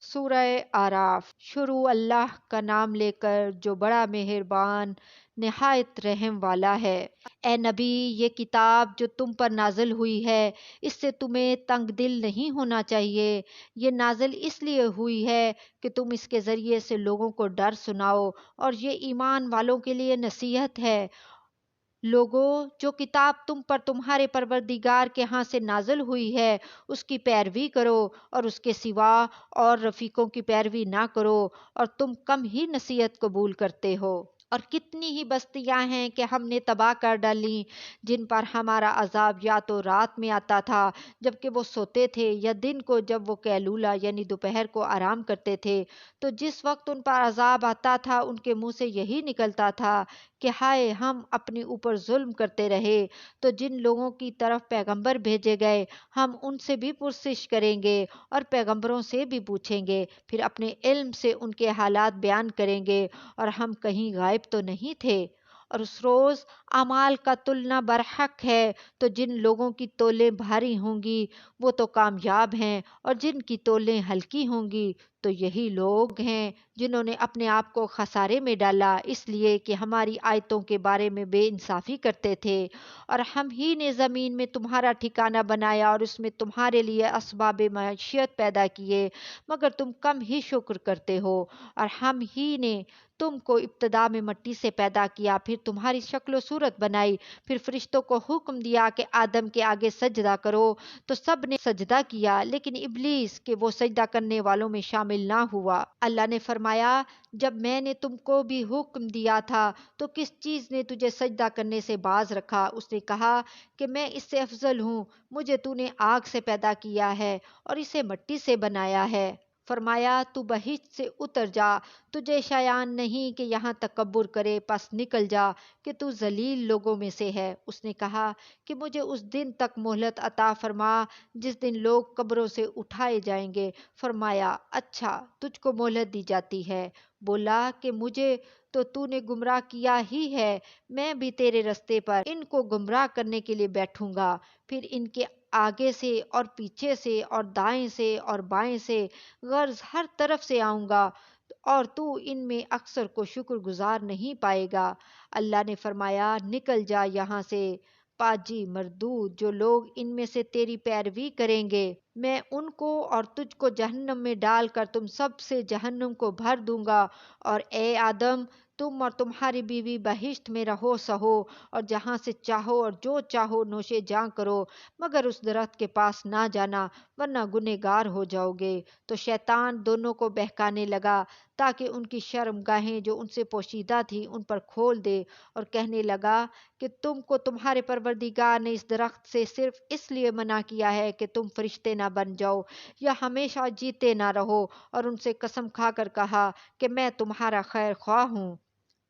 سورہ آراف۔ شروع اللہ کا نام لے کر جو بڑا مہربان نہایت رحم والا ہے۔ اے نبی، یہ کتاب جو تم پر نازل ہوئی ہے اس سے تمہیں تنگ دل نہیں ہونا چاہیے۔ یہ نازل اس لیے ہوئی ہے کہ تم اس کے ذریعے سے لوگوں کو ڈر سناؤ، اور یہ ایمان والوں کے لیے نصیحت ہے۔ لوگو، جو کتاب تم پر تمہارے پروردگار کے ہاں سے نازل ہوئی ہے اس کی پیروی کرو، اور اس کے سوا اور رفیقوں کی پیروی نہ کرو، اور تم کم ہی نصیحت قبول کرتے ہو۔ اور کتنی ہی بستیاں ہیں کہ ہم نے تباہ کر ڈالیں جن پر ہمارا عذاب یا تو رات میں آتا تھا جبکہ وہ سوتے تھے، یا دن کو جب وہ قیلولہ یعنی دوپہر کو آرام کرتے تھے۔ تو جس وقت ان پر عذاب آتا تھا ان کے منہ سے یہی نکلتا تھا کہ ہائے، ہم اپنے اوپر ظلم کرتے رہے۔ تو جن لوگوں کی طرف پیغمبر بھیجے گئے ہم ان سے بھی پرسش کریں گے اور پیغمبروں سے بھی پوچھیں گے، پھر اپنے علم سے ان کے حالات بیان کریں گے، اور ہم کہیں غائب تو نہیں تھے۔ اور اس روز اعمال کا تلنا برحق ہے، تو جن لوگوں کی تولیں بھاری ہوں گی وہ تو کامیاب ہیں، اور جن کی تولیں ہلکی ہوں گی تو یہی لوگ ہیں جنہوں نے اپنے آپ کو خسارے میں ڈالا اس لیے کہ ہماری آیتوں کے بارے میں بے انصافی کرتے تھے۔ اور ہم ہی نے زمین میں تمہارا ٹھکانہ بنایا اور اس میں تمہارے لیے اسباب معیشت پیدا کیے، مگر تم کم ہی شکر کرتے ہو۔ اور ہم ہی نے تم کو ابتدا میں مٹی سے پیدا کیا، پھر تمہاری شکل و صورت بنائی، پھر فرشتوں کو حکم دیا کہ آدم کے آگے سجدہ کرو، تو سب نے سجدہ کیا لیکن ابلیس کہ وہ سجدہ کرنے والوں میں شامل نہ ہوا۔ اللہ نے فرمایا، جب میں نے تم کو بھی حکم دیا تھا تو کس چیز نے تجھے سجدہ کرنے سے باز رکھا؟ اس نے کہا کہ میں اس سے افضل ہوں، مجھے تو نے آگ سے پیدا کیا ہے اور اسے مٹی سے بنایا ہے۔ فرمایا، تو بہشت سے اتر جا، تجھے شایان نہیں کہ یہاں تکبر کرے، پس نکل جا کہ تو ذلیل لوگوں میں سے ہے۔ اس نے کہا کہ مجھے اس دن تک مہلت عطا فرما جس دن لوگ قبروں سے اٹھائے جائیں گے۔ فرمایا، اچھا، تجھ کو مہلت دی جاتی ہے۔ بولا کہ مجھے تو نے گمراہ کیا ہی ہے، میں بھی تیرے رستے پر ان کو گمراہ کرنے کے لیے بیٹھوں گا، پھر ان کے آگے سے اور پیچھے سے اور دائیں سے اور بائیں سے، غرض ہر طرف سے آؤں گا، اور تو ان میں اکثر کو شکر گزار نہیں پائے گا۔ اللہ نے فرمایا، نکل جا یہاں سے، پاجی مردود، جو لوگ ان میں سے تیری پیروی کریں گے میں ان کو اور تجھ کو جہنم میں ڈال کر تم سب سے جہنم کو بھر دوں گا، اور اے آدم، تم اور تمہاری بیوی بہشت میں رہو سہو، اور جہاں سے چاہو اور جو چاہو نوشے جاں کرو، مگر اس درخت کے پاس نہ جانا ورنہ گنہگار ہو جاؤ گے۔ تو شیطان دونوں کو بہکانے لگا تاکہ ان کی شرم گاہیں جو ان سے پوشیدہ تھی ان پر کھول دے، اور کہنے لگا کہ تم کو تمہارے پروردگار نے اس درخت سے صرف اس لیے منع کیا ہے کہ تم فرشتے نہ بن جاؤ یا ہمیشہ جیتے نہ رہو، اور ان سے قسم کھا کر کہا کہ میں تمہارا خیر خواہ ہوں۔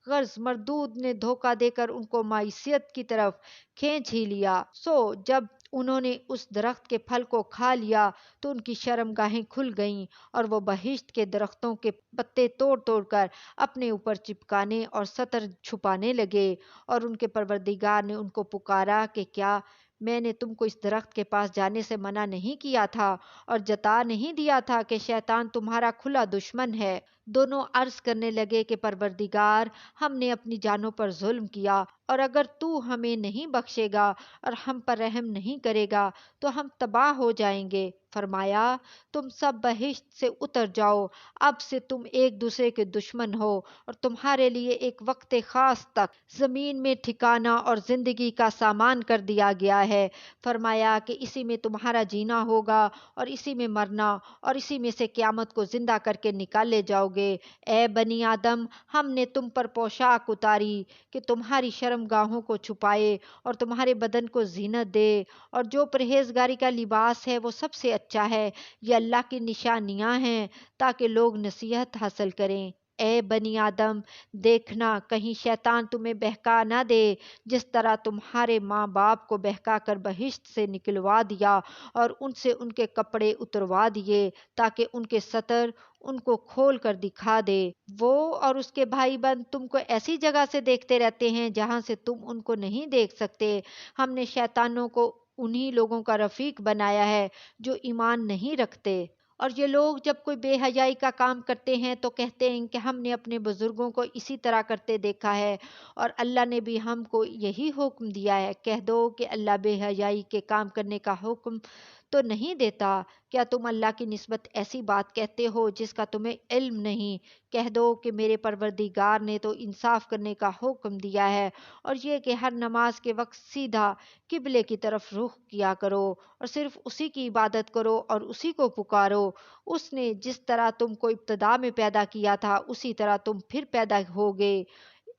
غرض مردود نے دھوکہ دے کر ان کو معیشت کی طرف کھینچ ہی لیا۔ سو جب انہوں نے اس درخت کے پھل کو کھا لیا تو ان کی شرم گاہیں کھل گئیں، اور وہ بہشت کے درختوں کے پتے توڑ توڑ کر اپنے اوپر چپکانے اور سطر چھپانے لگے، اور ان کے پروردگار نے ان کو پکارا کہ کیا میں نے تم کو اس درخت کے پاس جانے سے منع نہیں کیا تھا اور جتا نہیں دیا تھا کہ شیطان تمہارا کھلا دشمن ہے؟ دونوں عرض کرنے لگے کہ پروردگار، ہم نے اپنی جانوں پر ظلم کیا، اور اگر تو ہمیں نہیں بخشے گا اور ہم پر رحم نہیں کرے گا تو ہم تباہ ہو جائیں گے۔ فرمایا، تم سب بہشت سے اتر جاؤ، اب سے تم ایک دوسرے کے دشمن ہو، اور تمہارے لیے ایک وقت خاص تک زمین میں ٹھکانہ اور زندگی کا سامان کر دیا گیا ہے۔ فرمایا کہ اسی میں تمہارا جینا ہوگا اور اسی میں مرنا، اور اسی میں سے قیامت کو زندہ کر کے نکالے جاؤ گے۔ اے بنی آدم، ہم نے تم پر پوشاک اتاری کہ تمہاری شرم گاہوں کو چھپائے اور تمہارے بدن کو زینت دے، اور جو پرہیزگاری کا لباس ہے وہ سب سے اچھا ہے، یہ اللہ کی نشانیاں ہیں تاکہ لوگ نصیحت حاصل کریں۔ اے بنی آدم، دیکھنا کہیں شیطان تمہیں بہکا نہ دے جس طرح تمہارے ماں باپ کو بہکا کر بہشت سے نکلوا دیا اور ان سے ان کے کپڑے اتروا دیے تاکہ ان کے ستر ان کو کھول کر دکھا دے۔ وہ اور اس کے بھائی بند تم کو ایسی جگہ سے دیکھتے رہتے ہیں جہاں سے تم ان کو نہیں دیکھ سکتے۔ ہم نے شیطانوں کو انہی لوگوں کا رفیق بنایا ہے جو ایمان نہیں رکھتے۔ اور یہ لوگ جب کوئی بے حیائی کا کام کرتے ہیں تو کہتے ہیں کہ ہم نے اپنے بزرگوں کو اسی طرح کرتے دیکھا ہے، اور اللہ نے بھی ہم کو یہی حکم دیا ہے۔ کہہ دو کہ اللہ بے حیائی کے کام کرنے کا حکم تو نہیں دیتا۔ کیا تم اللہ کی نسبت ایسی بات کہتے ہو جس کا تمہیں علم نہیں؟ کہہ دو کہ میرے پروردگار نے تو انصاف کرنے کا حکم دیا ہے، اور یہ کہ ہر نماز کے وقت سیدھا قبلے کی طرف رخ کیا کرو، اور صرف اسی کی عبادت کرو اور اسی کو پکارو۔ اس نے جس طرح تم کو ابتدا میں پیدا کیا تھا اسی طرح تم پھر پیدا ہوگے۔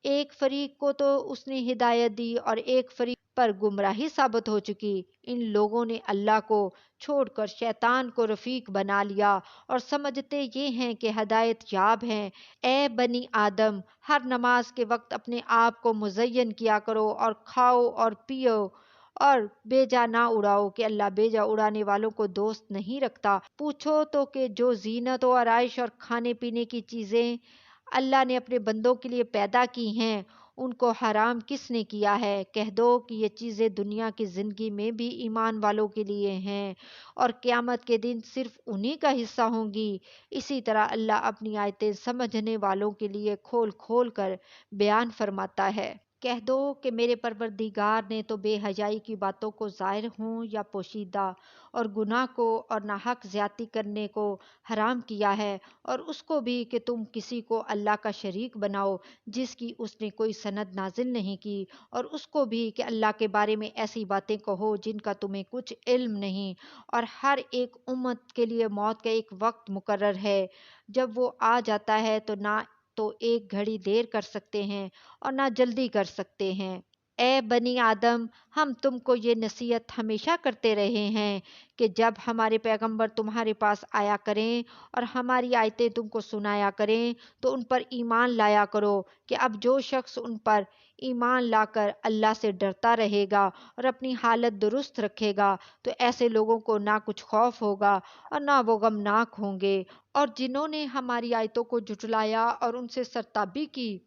ایک فریق کو تو اس نے ہدایت دی اور ایک فریق پر گمراہی ثابت ہو چکی۔ ان لوگوں نے اللہ کو چھوڑ کر شیطان کو رفیق بنا لیا اور سمجھتے یہ ہیں کہ ہدایت یاب ہیں۔ اے بنی آدم، ہر نماز کے وقت اپنے آپ کو مزین کیا کرو، اور کھاؤ اور پیو اور بیجا نہ اڑاؤ، کہ اللہ بیجا اڑانے والوں کو دوست نہیں رکھتا۔ پوچھو تو کہ جو زینت و آرائش اور کھانے پینے کی چیزیں اللہ نے اپنے بندوں کے لیے پیدا کی ہیں، ان کو حرام کس نے کیا ہے؟ کہہ دو کہ یہ چیزیں دنیا کی زندگی میں بھی ایمان والوں کے لیے ہیں، اور قیامت کے دن صرف انہی کا حصہ ہوں گی۔ اسی طرح اللہ اپنی آیتیں سمجھنے والوں کے لیے کھول کھول کر بیان فرماتا ہے۔ کہہ دو کہ میرے پروردگار نے تو بے حیائی کی باتوں کو ظاہر ہوں یا پوشیدہ، اور گناہ کو اور ناحق زیادتی کرنے کو حرام کیا ہے، اور اس کو بھی کہ تم کسی کو اللہ کا شریک بناؤ جس کی اس نے کوئی سند نازل نہیں کی، اور اس کو بھی کہ اللہ کے بارے میں ایسی باتیں کہو جن کا تمہیں کچھ علم نہیں، اور ہر ایک امت کے لیے موت کا ایک وقت مقرر ہے، جب وہ آ جاتا ہے تو نہ تو ایک گھڑی دیر کر سکتے ہیں اور نہ جلدی کر سکتے ہیں۔ اے بنی آدم، ہم تم کو یہ نصیحت ہمیشہ کرتے رہے ہیں کہ جب ہمارے پیغمبر تمہارے پاس آیا کریں اور ہماری آیتیں تم کو سنایا کریں تو ان پر ایمان لایا کرو، کہ اب جو شخص ان پر ایمان لا کر اللہ سے ڈرتا رہے گا اور اپنی حالت درست رکھے گا تو ایسے لوگوں کو نہ کچھ خوف ہوگا اور نہ وہ غمناک ہوں گے۔ اور جنہوں نے ہماری آیتوں کو جھٹلایا اور ان سے سرتابی کی،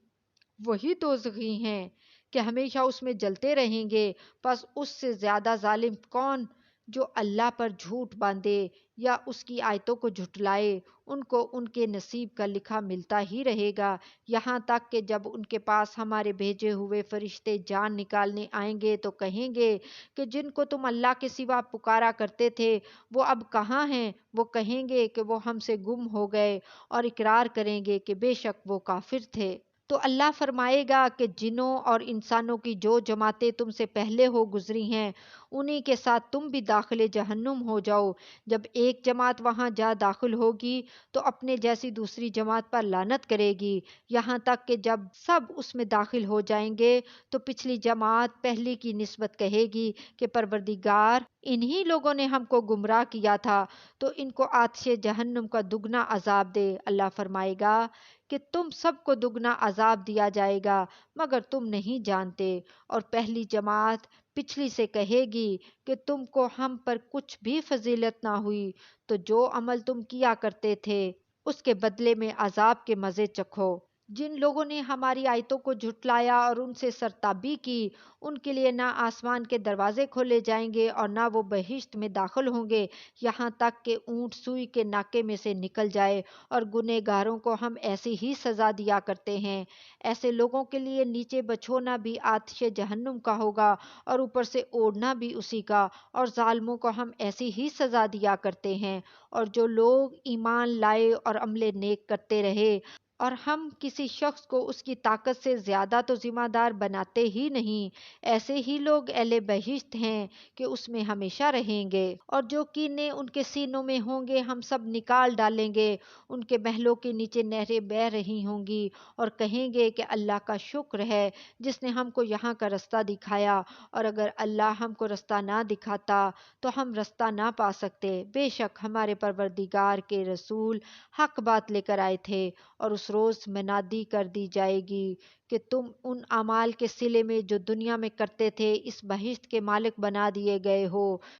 وہی دوزخی ہیں کہ ہمیشہ اس میں جلتے رہیں گے۔ پس اس سے زیادہ ظالم کون جو اللہ پر جھوٹ باندھے یا اس کی آیتوں کو جھٹلائے؟ ان کو ان کے نصیب کا لکھا ملتا ہی رہے گا، یہاں تک کہ جب ان کے پاس ہمارے بھیجے ہوئے فرشتے جان نکالنے آئیں گے تو کہیں گے کہ جن کو تم اللہ کے سوا پکارا کرتے تھے وہ اب کہاں ہیں؟ وہ کہیں گے کہ وہ ہم سے گم ہو گئے، اور اقرار کریں گے کہ بے شک وہ کافر تھے۔ تو اللہ فرمائے گا کہ جنوں اور انسانوں کی جو جماعتیں تم سے پہلے ہو گزری ہیں انہی کے ساتھ تم بھی داخل جہنم ہو جاؤ۔ جب ایک جماعت وہاں جا داخل ہوگی تو اپنے جیسی دوسری جماعت پر لعنت کرے گی، یہاں تک کہ جب سب اس میں داخل ہو جائیں گے تو پچھلی جماعت پہلی کی نسبت کہے گی کہ پروردگار، انہی لوگوں نے ہم کو گمراہ کیا تھا، تو ان کو آتش جہنم کا دگنا عذاب دے۔ اللہ فرمائے گا کہ تم سب کو دگنا عذاب دیا جائے گا مگر تم نہیں جانتے۔ اور پہلی جماعت پچھلی سے کہے گی کہ تم کو ہم پر کچھ بھی فضیلت نہ ہوئی، تو جو عمل تم کیا کرتے تھے اس کے بدلے میں عذاب کے مزے چکھو۔ جن لوگوں نے ہماری آیتوں کو جھٹلایا اور ان سے سرتابی کی، ان کے لیے نہ آسمان کے دروازے کھولے جائیں گے اور نہ وہ بہشت میں داخل ہوں گے، یہاں تک کہ اونٹ سوئی کے ناکے میں سے نکل جائے، اور گنہ گاروں کو ہم ایسی ہی سزا دیا کرتے ہیں۔ ایسے لوگوں کے لیے نیچے بچھونا بھی آتش جہنم کا ہوگا اور اوپر سے اوڑھنا بھی اسی کا، اور ظالموں کو ہم ایسی ہی سزا دیا کرتے ہیں۔ اور جو لوگ ایمان لائے اور عمل نیک کرتے رہے، اور ہم کسی شخص کو اس کی طاقت سے زیادہ تو ذمہ دار بناتے ہی نہیں، ایسے ہی لوگ اہل بہشت ہیں کہ اس میں ہمیشہ رہیں گے۔ اور جو کینے ان کے سینوں میں ہوں گے ہم سب نکال ڈالیں گے، ان کے محلوں کے نیچے نہریں بہہ رہی ہوں گی، اور کہیں گے کہ اللہ کا شکر ہے جس نے ہم کو یہاں کا رستہ دکھایا، اور اگر اللہ ہم کو رستہ نہ دکھاتا تو ہم رستہ نہ پا سکتے۔ بے شک ہمارے پروردگار کے رسول حق بات لے کر آئے تھے، اور اس روز منادی کر دی جائے گی کہ تم ان اعمال کے صلے میں جو دنیا میں کرتے تھے اس بہشت کے مالک بنا دیے گئے ہو۔